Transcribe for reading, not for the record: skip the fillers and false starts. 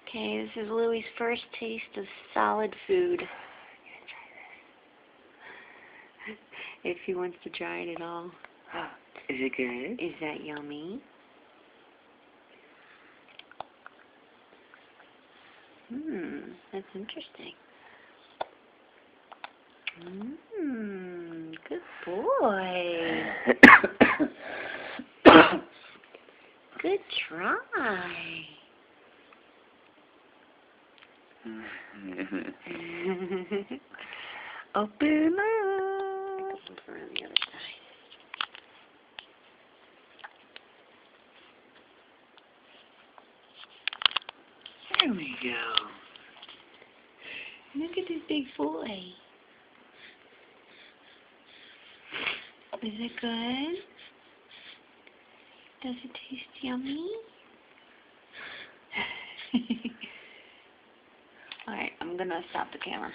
Okay, this is Louie's first taste of solid food. If he wants to try it at all. Is it good? Is that yummy? That's interesting. Good boy. Good try. Open up. Look around the other side. There we go. Look at this big boy. Is it good? Does it taste yummy? Alright, I'm gonna stop the camera.